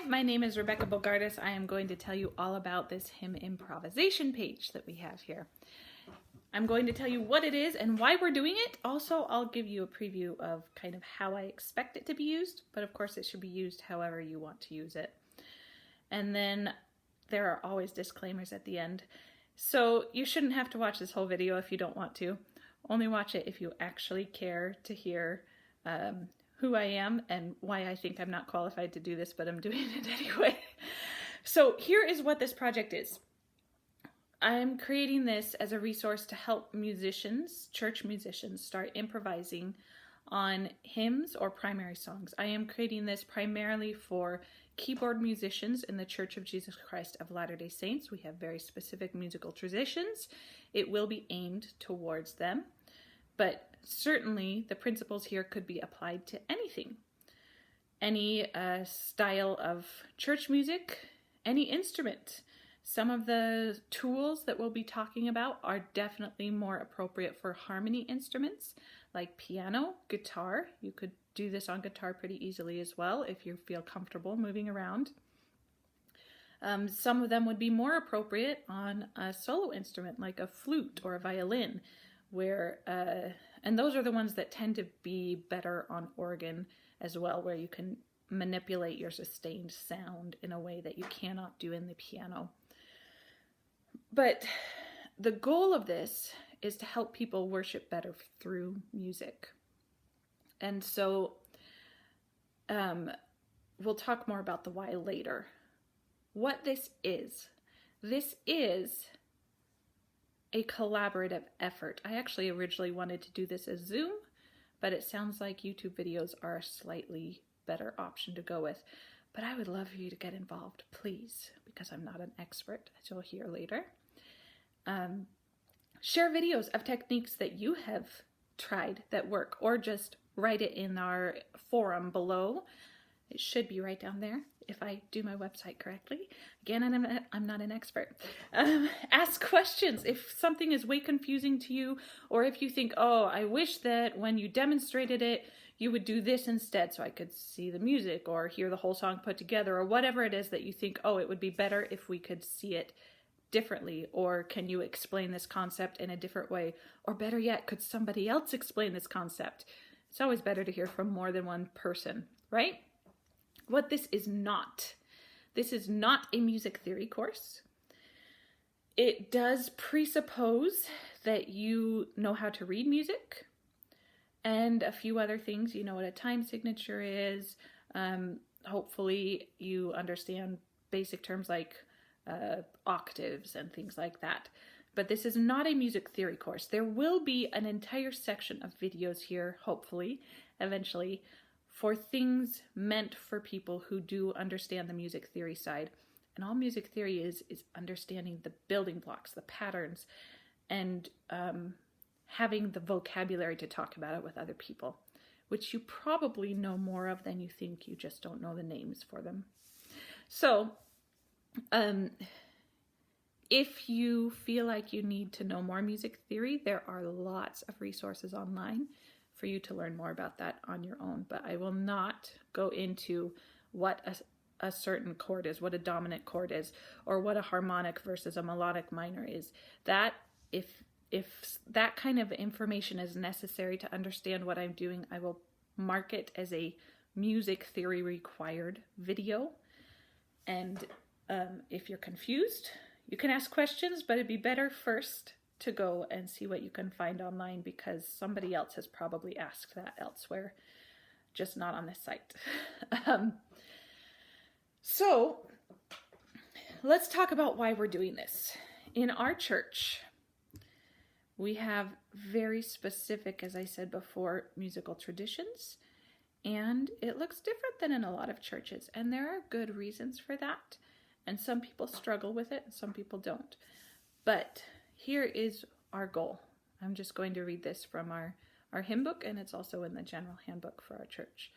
my name is Rebecca Bogardus. I am going to tell you all about this hymn improvisation page that we have here. I'm going to tell you what it is and why we're doing it. Also, I'll give you a preview of kind of how I expect it to be used, but of course it should be used however you want to use it. And then there are always disclaimers at the end. So you shouldn't have to watch this whole video if you don't want to. Only watch it if you actually care to hear who I am and why I think I'm not qualified to do this, but I'm doing it anyway. So here is what this project is. I'm creating this as a resource to help musicians, church musicians, start improvising on hymns or primary songs. I am creating this primarily for keyboard musicians in the Church of Jesus Christ of Latter-day Saints. We have very specific musical traditions. It will be aimed towards them, but certainly the principles here could be applied to anything. Any style of church music, any instrument. Some of the tools that we'll be talking about are definitely more appropriate for harmony instruments like piano, guitar. You could do this on guitar pretty easily as well if you feel comfortable moving around. Some of them would be more appropriate on a solo instrument like a flute or a violin, where and those are the ones that tend to be better on organ as well, where you can manipulate your sustained sound in a way that you cannot do in the piano. But the goal of this is to help people worship better through music. And so we'll talk more about the why later. What this is a collaborative effort. I actually originally wanted to do this as Zoom, but it sounds like YouTube videos are a slightly better option to go with. But I would love for you to get involved, please, because I'm not an expert, as you'll hear later. Share videos of techniques that you have tried that work, or just write it in our forum below. It should be right down there if I do my website correctly. Again, I'm not an expert. Ask questions if something is way confusing to you, or if you think, oh, I wish that when you demonstrated it, you would do this instead so I could see the music or hear the whole song put together, or whatever it is that you think, oh, it would be better if we could see it differently, or can you explain this concept in a different way, or better yet, could somebody else explain this concept? It's always better to hear from more than one person, right? What this is not a music theory course. It does presuppose that you know how to read music and a few other things. You know what a time signature is. Hopefully you understand basic terms like octaves and things like that. But this is not a music theory course. There will be an entire section of videos here, hopefully, eventually, for things meant for people who do understand the music theory side. And all music theory is understanding the building blocks, the patterns, and having the vocabulary to talk about it with other people, which you probably know more of than you think. You just don't know the names for them. So, if you feel like you need to know more music theory, there are lots of resources online for you to learn more about that on your own. But I will not go into what a certain chord is, what a dominant chord is, or what a harmonic versus a melodic minor is. That, if that kind of information is necessary to understand what I'm doing, I will mark it as a music theory required video. And if you're confused, you can ask questions, but it'd be better first to go and see what you can find online, because somebody else has probably asked that elsewhere, just not on this site. So let's talk about why we're doing this. In our church, we have very specific, as I said before, musical traditions, and it looks different than in a lot of churches, and there are good reasons for that. And some people struggle with it, and some people don't. But here is our goal. I'm just going to read this from our hymn book, and it's also in the general handbook for our church.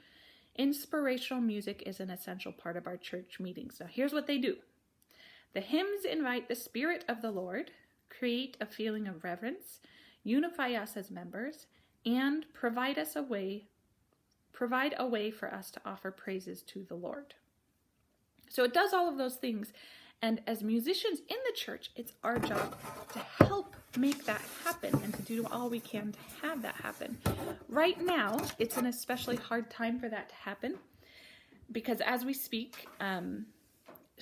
Inspirational music is an essential part of our church meetings. Now, here's what they do. The hymns invite the Spirit of the Lord, create a feeling of reverence, unify us as members, and provide a way for us to offer praises to the Lord. So it does all of those things. And as musicians in the church, it's our job to help make that happen and to do all we can to have that happen. Right now, it's an especially hard time for that to happen because as we speak,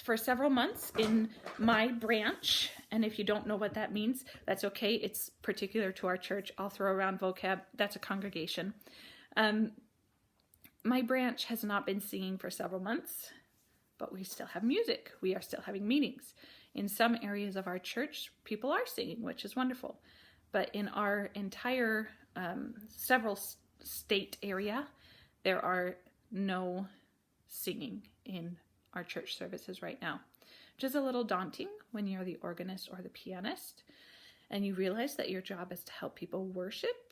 for several months in my branch, and if you don't know what that means, that's okay. It's particular to our church. I'll throw around vocab. That's a congregation. My branch has not been singing for several months, but we still have music. We are still having meetings. In some areas of our church, people are singing, which is wonderful. But in our entire several state area, there are no singing in our church services right now, which is a little daunting when you're the organist or the pianist and you realize that your job is to help people worship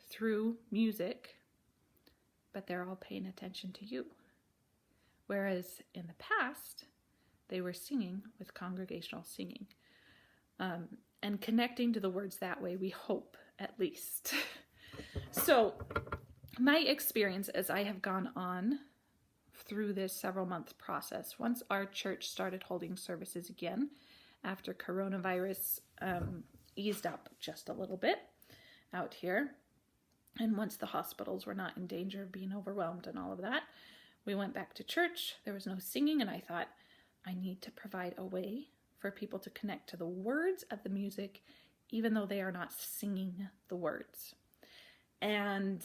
through music, but they're all paying attention to you. Whereas in the past, they were singing with congregational singing and connecting to the words that way, we hope, at least. So my experience as I have gone on through this several month process, once our church started holding services again after coronavirus eased up just a little bit out here, and once the hospitals were not in danger of being overwhelmed and all of that, we went back to church. There was no singing, and I thought, I need to provide a way for people to connect to the words of the music, even though they are not singing the words. And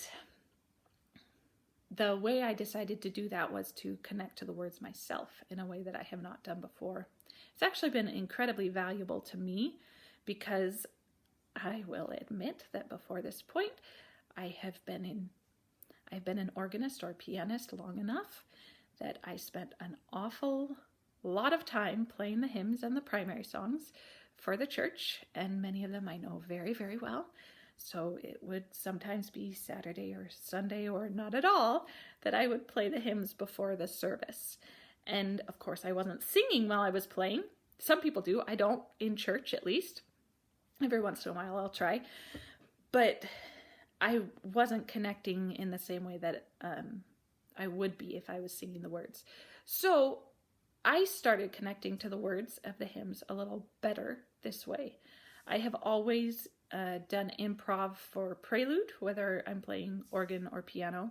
the way I decided to do that was to connect to the words myself in a way that I have not done before. It's actually been incredibly valuable to me because I will admit that before this point, I've been an organist or pianist long enough that I spent an awful lot of time playing the hymns and the primary songs for the church, and many of them I know very, very well. So it would sometimes be Saturday or Sunday or not at all that I would play the hymns before the service. And of course I wasn't singing while I was playing. Some people do. I don't, in church at least. Every once in a while I'll try. But I wasn't connecting in the same way that I would be if I was singing the words. So I started connecting to the words of the hymns a little better this way. I have always done improv for prelude, whether I'm playing organ or piano.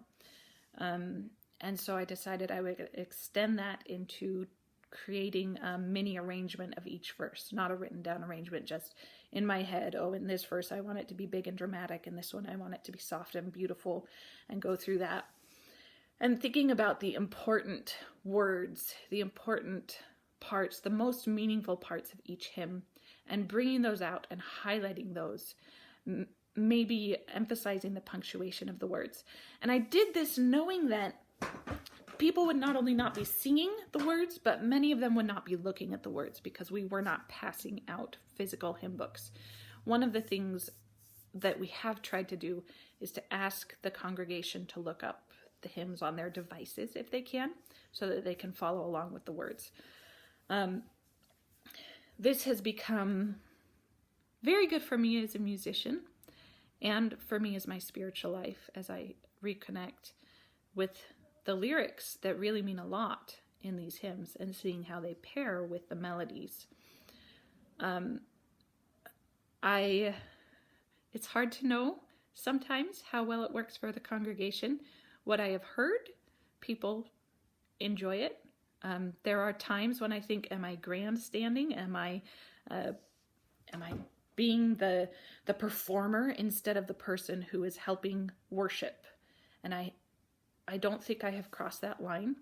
And so I decided I would extend that into creating a mini arrangement of each verse, not a written down arrangement, just in my head. Oh, in this verse, I want it to be big and dramatic. And this one, I want it to be soft and beautiful, and go through that. And thinking about the important words, the important parts, the most meaningful parts of each hymn, and bringing those out and highlighting those, maybe emphasizing the punctuation of the words. And I did this knowing that people would not only not be singing the words, but many of them would not be looking at the words because we were not passing out physical hymn books. One of the things that we have tried to do is to ask the congregation to look up the hymns on their devices if they can, so that they can follow along with the words. This has become very good for me as a musician and for me as my spiritual life as I reconnect with the lyrics that really mean a lot in these hymns and seeing how they pair with the melodies. It's hard to know sometimes how well it works for the congregation. What I have heard, people enjoy it. There are times when I think, am I grandstanding? Am I being the performer instead of the person who is helping worship? And I don't think I have crossed that line.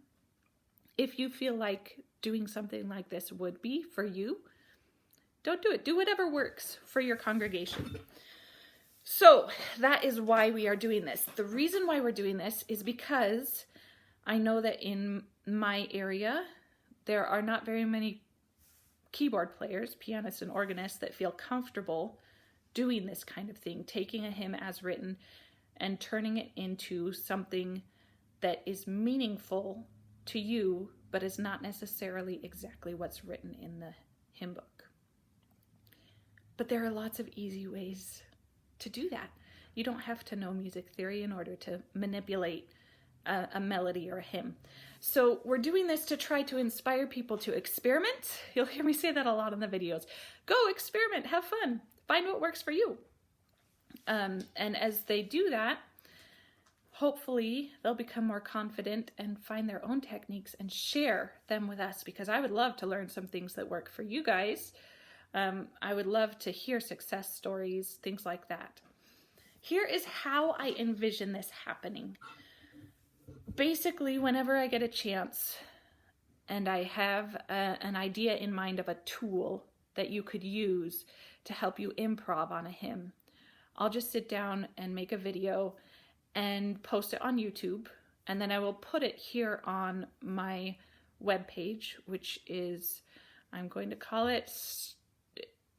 If you feel like doing something like this would be for you, don't do it. Do whatever works for your congregation. So that is why we are doing this. The reason why we're doing this is because I know that in my area, there are not very many keyboard players, pianists and organists that feel comfortable doing this kind of thing, taking a hymn as written and turning it into something that is meaningful to you, but is not necessarily exactly what's written in the hymn book. But there are lots of easy ways to do that. You don't have to know music theory in order to manipulate a melody or a hymn. So we're doing this to try to inspire people to experiment. You'll hear me say that a lot in the videos. Go experiment, have fun, find what works for you. And as they do that, hopefully they'll become more confident and find their own techniques and share them with us, because I would love to learn some things that work for you guys. I would love to hear success stories, things like that. Here is how I envision this happening. Basically, whenever I get a chance and I have an idea in mind of a tool that you could use to help you improv on a hymn, I'll just sit down and make a video and post it on YouTube, and then I will put it here on my webpage, which is, I'm going to call it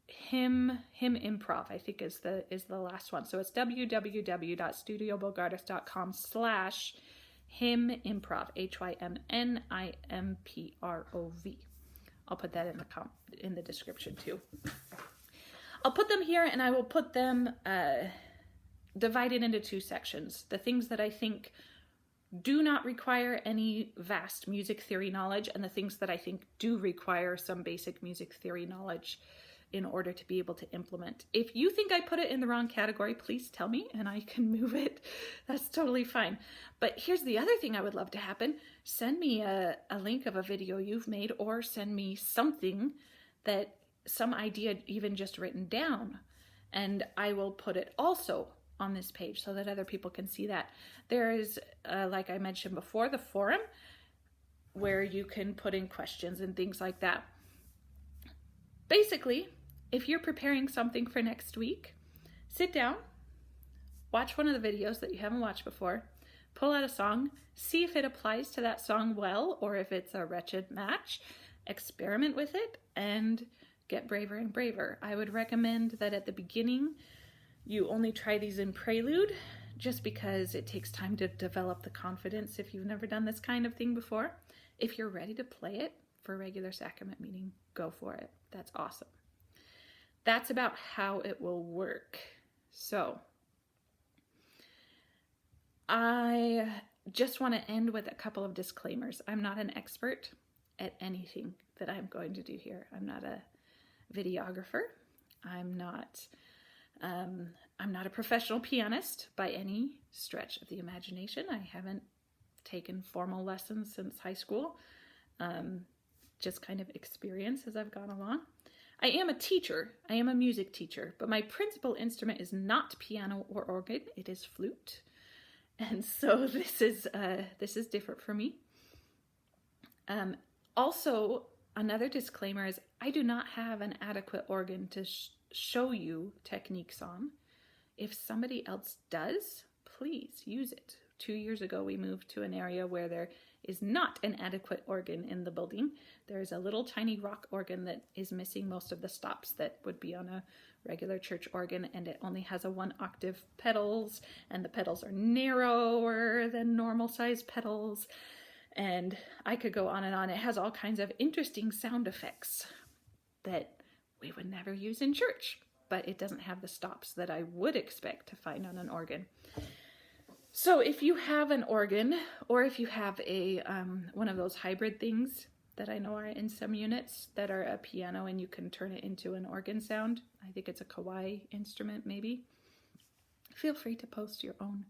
Hymn Improv, I think is the last one. So it's www.studiobulgaris.com/hymn improv, HYMNIMPROV. I'll put that in the description too. I'll put them here, and I will put them divided into two sections. The things that I think do not require any vast music theory knowledge, and the things that I think do require some basic music theory knowledge in order to be able to implement. If you think I put it in the wrong category, please tell me and I can move it. That's totally fine. But here's the other thing I would love to happen. Send me a link of a video you've made, or send me something that, some idea even just written down, and I will put it also on this page so that other people can see that. There is, like I mentioned before, the forum where you can put in questions and things like that. Basically, if you're preparing something for next week, sit down, watch one of the videos that you haven't watched before, pull out a song, see if it applies to that song well, or if it's a wretched match, experiment with it, and get braver and braver. I would recommend that at the beginning, you only try these in prelude, just because it takes time to develop the confidence if you've never done this kind of thing before. If you're ready to play it for a regular sacrament meeting, go for it. That's awesome. That's about how it will work. So, I just want to end with a couple of disclaimers. I'm not an expert at anything that I'm going to do here. I'm not a videographer. I'm not a professional pianist by any stretch of the imagination. I haven't taken formal lessons since high school. Just kind of experience as I've gone along. I am a teacher. I am a music teacher, but my principal instrument is not piano or organ. It is flute. And so this is different for me. Also, another disclaimer is I do not have an adequate organ to show you techniques on. If somebody else does, please use it. 2 years ago, we moved to an area where there is not an adequate organ in the building. There is a little tiny rock organ that is missing most of the stops that would be on a regular church organ, and it only has a 1-octave pedals, and the pedals are narrower than normal size pedals. And I could go on and on. It has all kinds of interesting sound effects that we would never use in church, but it doesn't have the stops that I would expect to find on an organ. So if you have an organ, or if you have a one of those hybrid things that I know are in some units that are a piano and you can turn it into an organ sound, I think it's a Kawai instrument maybe, feel free to post your own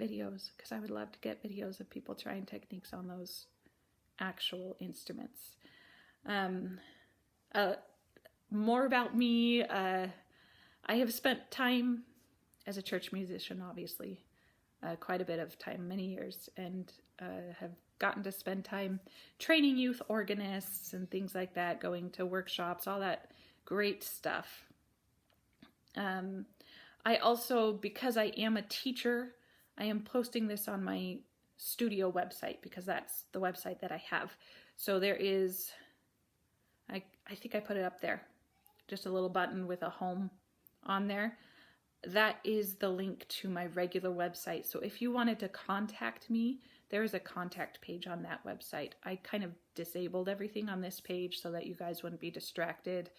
videos, because I would love to get videos of people trying techniques on those actual instruments. More about me. I have spent time as a church musician, obviously, quite a bit of time, many years, and have gotten to spend time training youth organists and things like that, going to workshops, all that great stuff. I also, because I am a teacher, I am posting this on my studio website, because that's the website that I have. So there is, I think I put it up there, just a little button with a home on there. That is the link to my regular website. So if you wanted to contact me, there is a contact page on that website. I kind of disabled everything on this page so that you guys wouldn't be distracted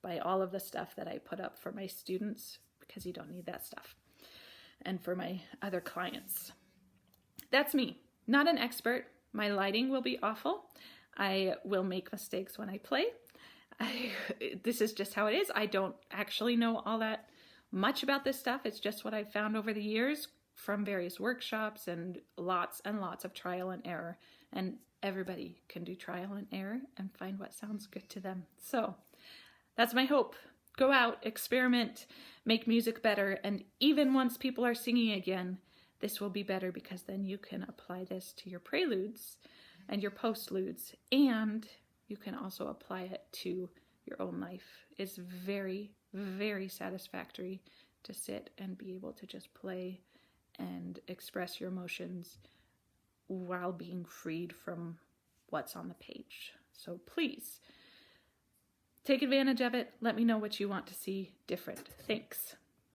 by all of the stuff that I put up for my students, because you don't need that stuff, and for my other clients. That's me. Not an expert. My lighting will be awful. I will make mistakes when I play. This is just how it is. I don't actually know all that much about this stuff. It's just what I've found over the years from various workshops and lots of trial and error. And everybody can do trial and error and find what sounds good to them. So that's my hope. Go out, experiment, make music better. And even once people are singing again, this will be better because then you can apply this to your preludes and your postludes, and you can also apply it to your own life. It's very, very satisfactory to sit and be able to just play and express your emotions while being freed from what's on the page. So please take advantage of it. Let me know what you want to see different. Thanks.